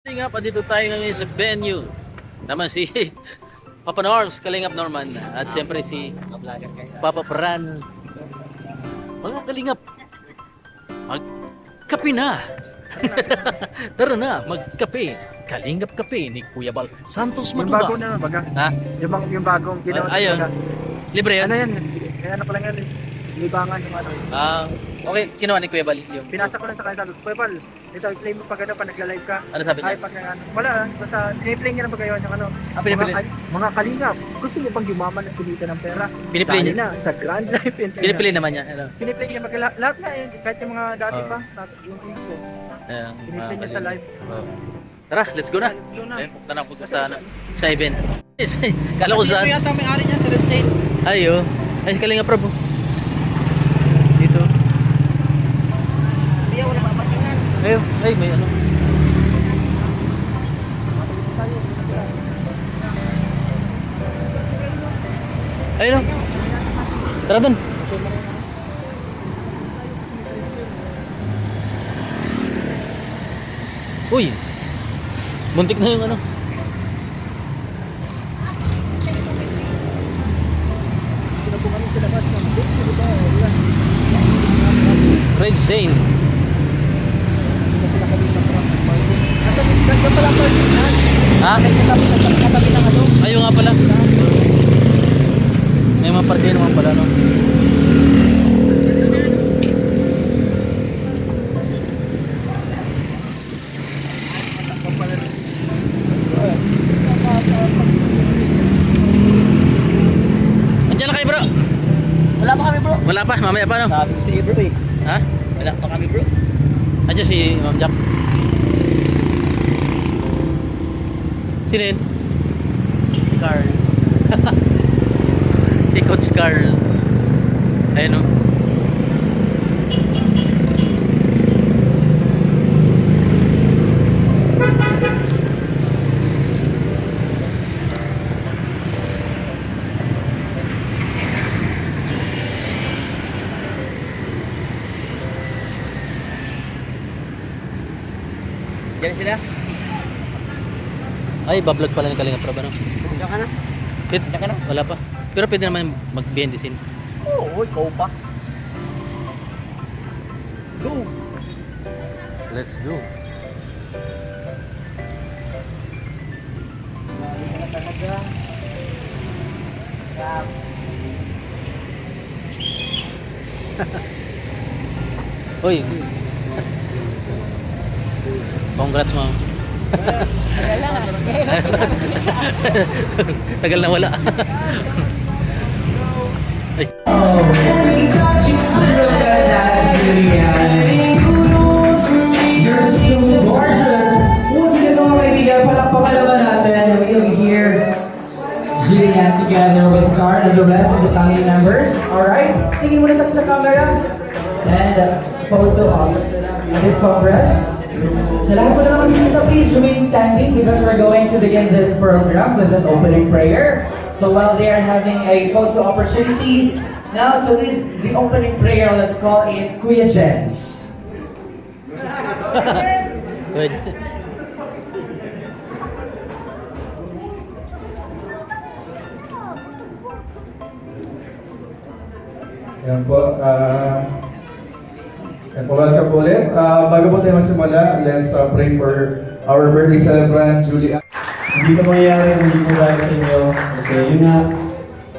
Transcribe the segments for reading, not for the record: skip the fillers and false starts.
Kalingap, dito tayo ngayon sa venue. Naman si Papa Norms, Kalingap Norman. At siyempre si Papa Pran. Mga Kalingap, magkape na. Tara na, magkape. Kalingap Kape ni Kuya Bal Santos Yung Manuba. bago na baga. Ha? Yung bagong ginawa. Ayun. Libre yan? Ano yan? Kaya ano pa lang yan eh. Libangan yung ano. Okay, kinuha ni Kuya Bal yung... Pinasa ko lang sa kanya sabi ko, Kuya Bal, ito i-play mo pag ano, pag nagla-live ka. Ano sabi niya? Ay, pag ano. Wala, basta piniplay niya na pag yung ano. Pinipili? Mga kalingap, gusto mo bang yumaman at kumita ng pera? Pinipili Sali niya? na, sa Grand Life Entertainment. Pinipili naman niya. Ano? Piniplay niya, lahat na eh, kahit yung mga dati pa, nasa yung team ko. Piniplay niya sa live. Tara, let's go na. Let's go na. Ayun, punta na po sa event. Kala ko saan? Kasi yata may-ari niya sa Red Saint. Ayo. Ay, Kalingap Prab. Dito. Kaya wala mapatingan. Ayun, ay may ano. Ayun. Tara dun. Uy. Buntik na yung ano. Red Zane. Ha? Ayun nga pala. May mga parke naman pala, no? Andiyan na kayo, bro? Wala pa kami bro. Wala pa, mamaya pa, no? Sabi ko sige bro eh. Ha? Wala pa kami bro. Andiyan si Ma'am Jack. Sino yun? Carl. Si Coach Carl. Ayun, no? Diyan sila. Ay, bablog pala ni Kalingap Prab, ano? Diyan ka na. Diyan ka na? Wala pa. Pero pwede naman mag-behind-the-scene. Oo, ikaw pa. Go. Let's go. Mali ka na talaga. Uy. Congrats, ma'am. Tagal na wala. Ay. You're so gorgeous. Once again, mga kaibigan, palakpakan naman natin. We'll hear Julian together with Car and the rest of the family members. Alright? Tingin muna tayo sa camera. And photo of the Congress. Sa lahat po na naman dito, please remain standing because we're going to begin this program with an opening prayer. So while they are having a photo opportunities, now to lead the opening prayer, let's call it Kuya Jens. Good. Yan po. Welcome po ulit. Bago po tayo masimula, let's pray for our birthday celebrant, Julia. Hindi ko mangyayari kung hindi po dahil sa inyo. Kasi yun nga,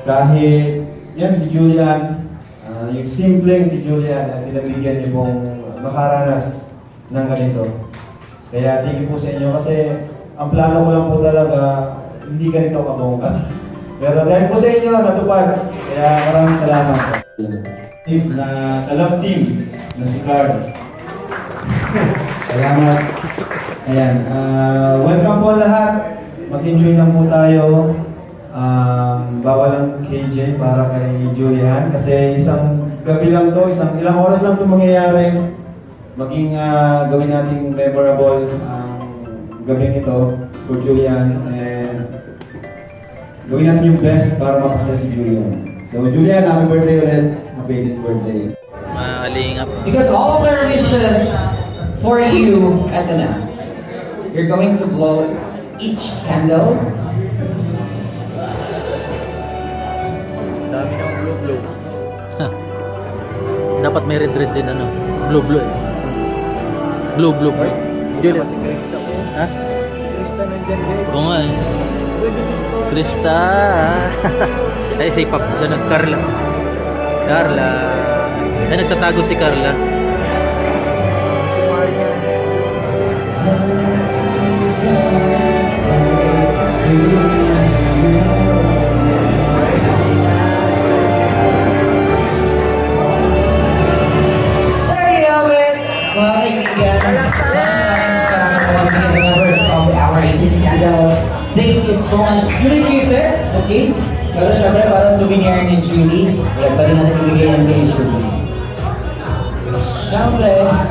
kahit yan si Julian, yung simpleng si Julian at pinabigyan niyo pong makaranas ng ganito. Kaya thank you po sa inyo kasi ang plano ko lang po talaga, hindi ganito kabongga. Pero dahil po sa inyo, natupad. Kaya maraming salamat. Na Kalab Team na si Carl. Salamat. Ayan. Welcome po lahat. Mag-enjoy lang po tayo. Bawal lang KJ para kay Julian. Kasi isang gabi lang to, ilang oras lang to mangyayari. Maging gawin natin memorable ang gabing ito for Julian. And gawin natin yung best para mapasaya si Julian. So Julian, happy birthday ulit. Happy birthday. Kalingap. Because all of their wishes for you, eto na. You're going to blow each candle. Dami ng blue. Dapat may red din ano. Blue eh. Blue. Juliet. Si Krista po. Ha? Si Krista nandyan guys. Oo nga eh. Pwede gusto. Krista. Ay, si Pap. Ano, Carla. Ay, nagtatago si Carla. Si Maria. There you have it! Mga kaibigan, maraming once again the members of our 18 candles. Thank you so much. Julie, keep it, okay? Pero syempre, para souvenir ni Julie, kaya pa rin natin ibigay yan kay Julie. Syempre, Lahat.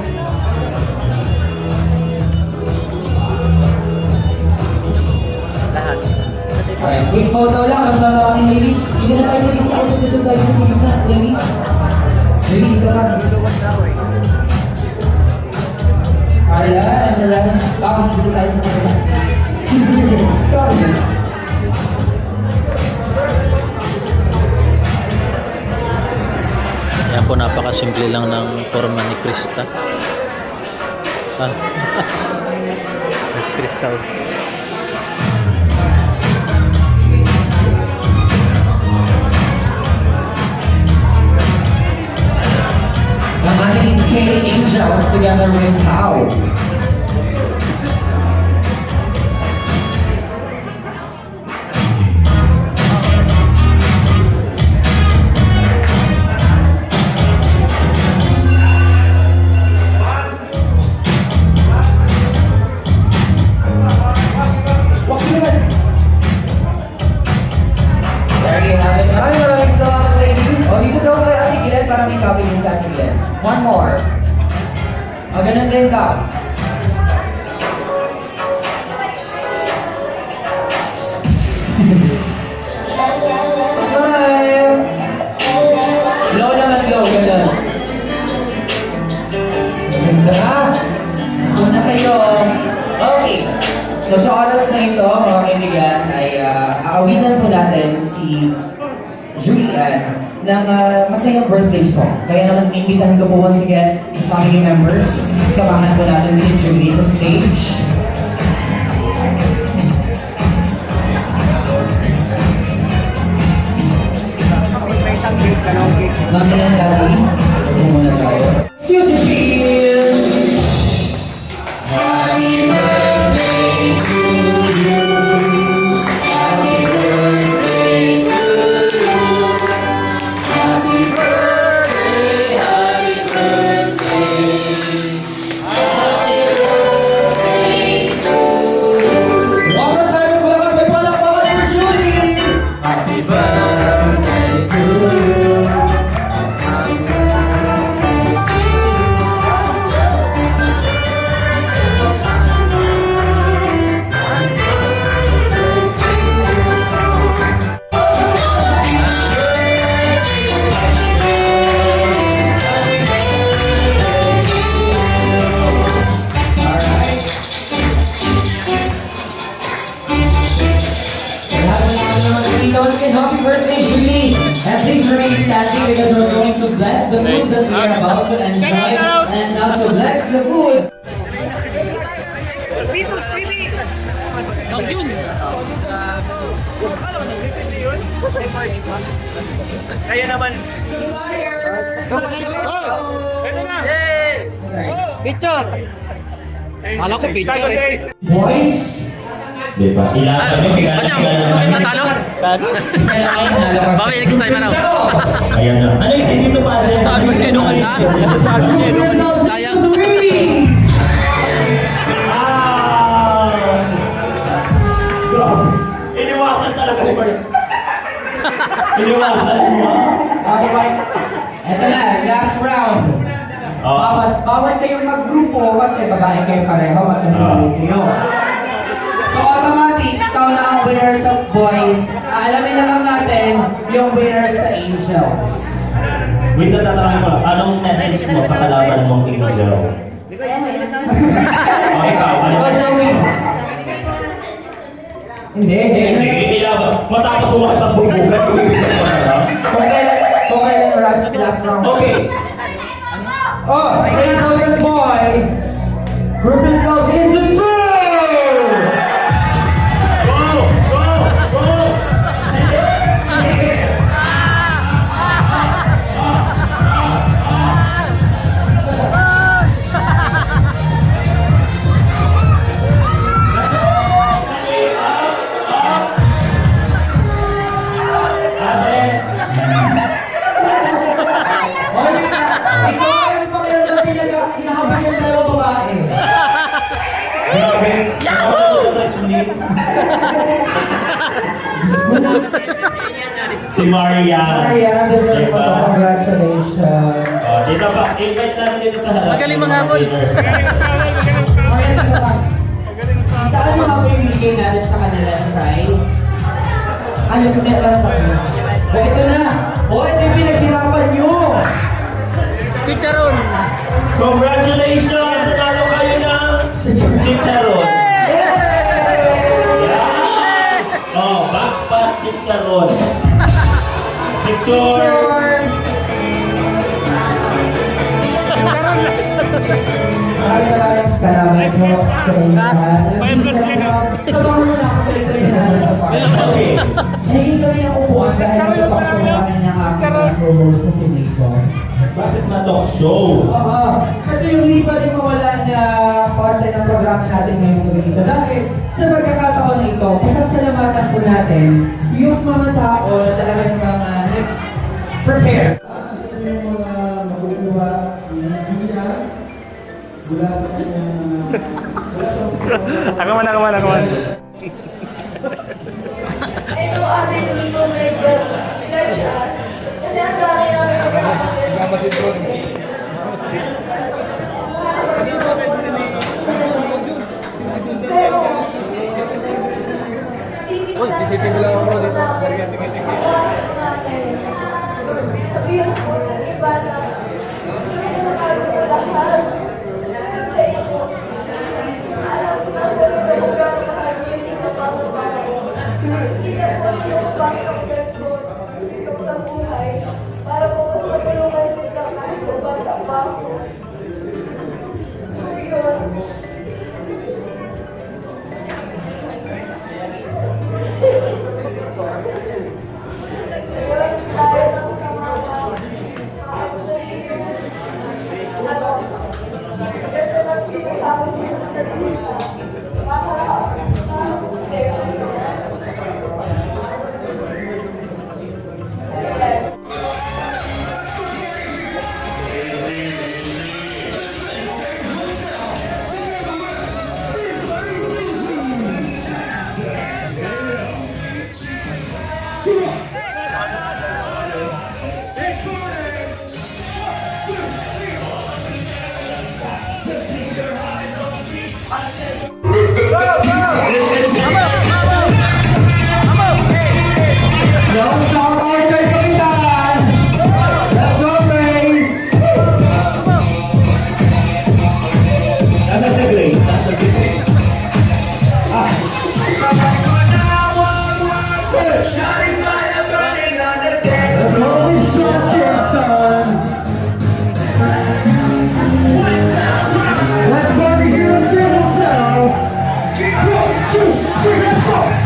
alright, quick photo lang kasama kami ladies. Hindi na tayo sa gitna, usap-usap tayo sa gitna, ladies. Julie, dito lang. Luluwas na ako eh. Carla and the rest, dito tayo sa gitna. Sorry. Yan po, napakasimple lang ng forma ni Krista. Ah. Mas Krista. The Honey and K Angels together with How. There you have it. Maraming salamat ladies. O, dito daw kay Ate Glenn para may copy din sa Ate Glenn. One more. O, ganun din ka. Smile! Blow naman, blow. Ganun. Ganda. Una kayo. Okay. So sa oras na ito, mga kaibigan, ay aawitan po natin si Julian ng masayang birthday song. Kaya naman imbitahan ko po once again yung family members. Samahan po natin si Julie sa stage. May isang gate, dalawang gate. Mami ng daddy, huwag muna tayo. Music please! Happy birthday to you. Happy birthday to you. Happy birthday, happy birthday. Happy birthday to you. One more time, mas malakas may palakpakan for Julie. Happy birthday to you. Happy birthday, Julie! And please remain standing because we're going to bless the food that we are about to enjoy. And now to bless the food. Kaya naman. Picture! Alam ko picture eh. Boys, Diba? Kailangan nyo, kailangan Matalo? isa lang ay nalabas. Bawi, next time ano? Ayan na. Ano yung hindi ito pa? Saan mo siya inukan ha? Saan mo siya inukan? Sayang. Iniwasan talaga ni Bert. Iniwasan mo. Okay, bye. Ito na, last round. Bawat kayong mag-grupo kasi babae kayo pareho, magkahiwalay kayo. So automatic, ikaw na ang winner sa boys. Alamin na lang natin yung winner sa angels. Wait, natatanong ko, anong message mo sa kalaban mong angel? ikaw, ano Ikaw, ba? Joey. Hindi. Hindi laban. Matapos mo makipagbubugan, bibigyan mo na lang. Okay lang, last round. Okay. Oh, Angels and Boys group themselves into two! Go! Go! Go! Hoy, ikaw ano pa kayo na hinahabang yung dalawang babae? Grabe. Ako na ito na sulit. Si Maria. Maria, deserve mo to. Diba? Congratulations. Dito pa, invite natin dito sa harap. Magaling yung mga manghabol. winners. Maria, dito pa. Itaan mo nga po yung bigay natin sa kanila ng prize. Ayun, meron ka na tayo. O, ito na. O, ito yung pinaghirapan nyo. Chicharon! Congratulations! Nanalo kayo ng chicharon. Oh, backpack chicharon. Picture. Maraming salamat po sa inyo lahat. Sabahan mo na ako sa ito yung Okay. hindi kami ng upuan dahil magpapakso kami ng aking co-host na si Nico. Bakit na talk show? Oo. Ito yung hindi pa rin mawala na parte ng programa natin ngayong gabi dito. Dahil sa pagkakataon na ito, pasasalamatan po natin yung mga tao na talagang mga prepare. Ito yung mga makukuha ni Julia mula sa kanyang Ako man. Ito other people may judge us. Kasi ang dami namin magkakapatid. Pero, CCTV lang ako dito. sabihin po ng iba na hindi mo nakarito lahat. Sa inyo. Alam ko na po ito kung gano'n mahal niyo yung mga bababa ko. Hindi na po kung bakit ako ganito dito sa buhay para po mas matulungan kita kahit po bata pa ako. So yun. Ngayon, tayo ng kamama. Maganda lang sinasabi sa dito. Don't stop all guys kapitan! Let's go, Grace! Nasa sa Grace. Nasa sa Grace. Let's go, Michelle son! Let's go to Hero Triple Let's go!